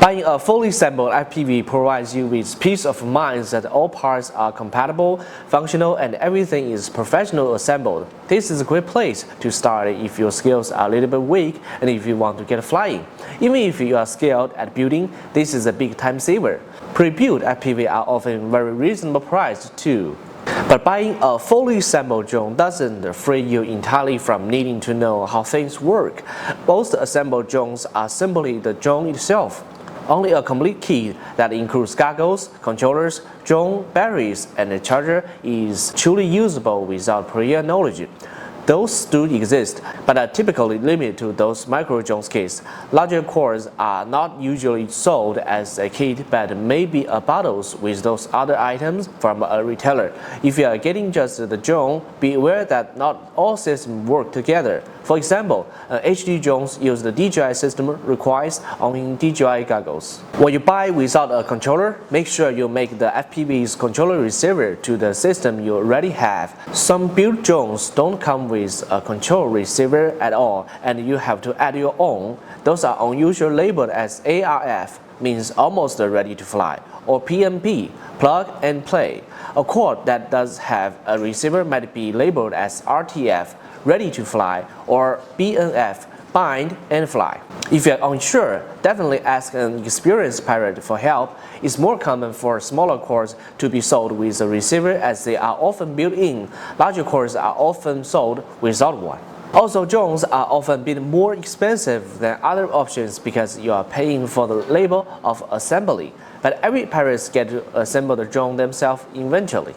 Buying a fully assembled FPV provides you with peace of mind that all parts are compatible, functional, and everything is professionally assembled. This is a great place to start if your skills are a little bit weak and if you want to get flying. Even if you are skilled at building, this is a big time saver. Pre-built FPV are often very reasonable priced too. But buying a fully assembled drone doesn't free you entirely from needing to know how things work. Most assembled drones are simply the drone itself. Only a complete kit that includes goggles, controllers, drone batteries, and a charger is truly usable without prior knowledge. Those do exist, but are typically limited to those micro drones kits. Larger cores are not usually sold as a kit, but may be bundles with those other items from a retailer. If you are getting just the drone, be aware that not all systems work together. For example, an HD drone use the DJI system requires only DJI goggles. When you buy without a controller, make sure you make the FPV's controller receiver to the system you already have. Some built drones don't come with a control receiver at all, and you have to add your own. Those are unusually labeled as ARF, means almost ready to fly, or PNP, plug and play. A quad that does have a receiver might be labeled as RTF, ready to fly, or BNF, bind and fly. If you're unsure, definitely ask an experienced pilot for help. It's more common for smaller quads to be sold with a receiver as they are often built in. Larger quads are often sold without one. Also, drones are often a bit more expensive than other options because you are paying for the labor of assembly. But every pilot gets to assemble the drone themselves eventually.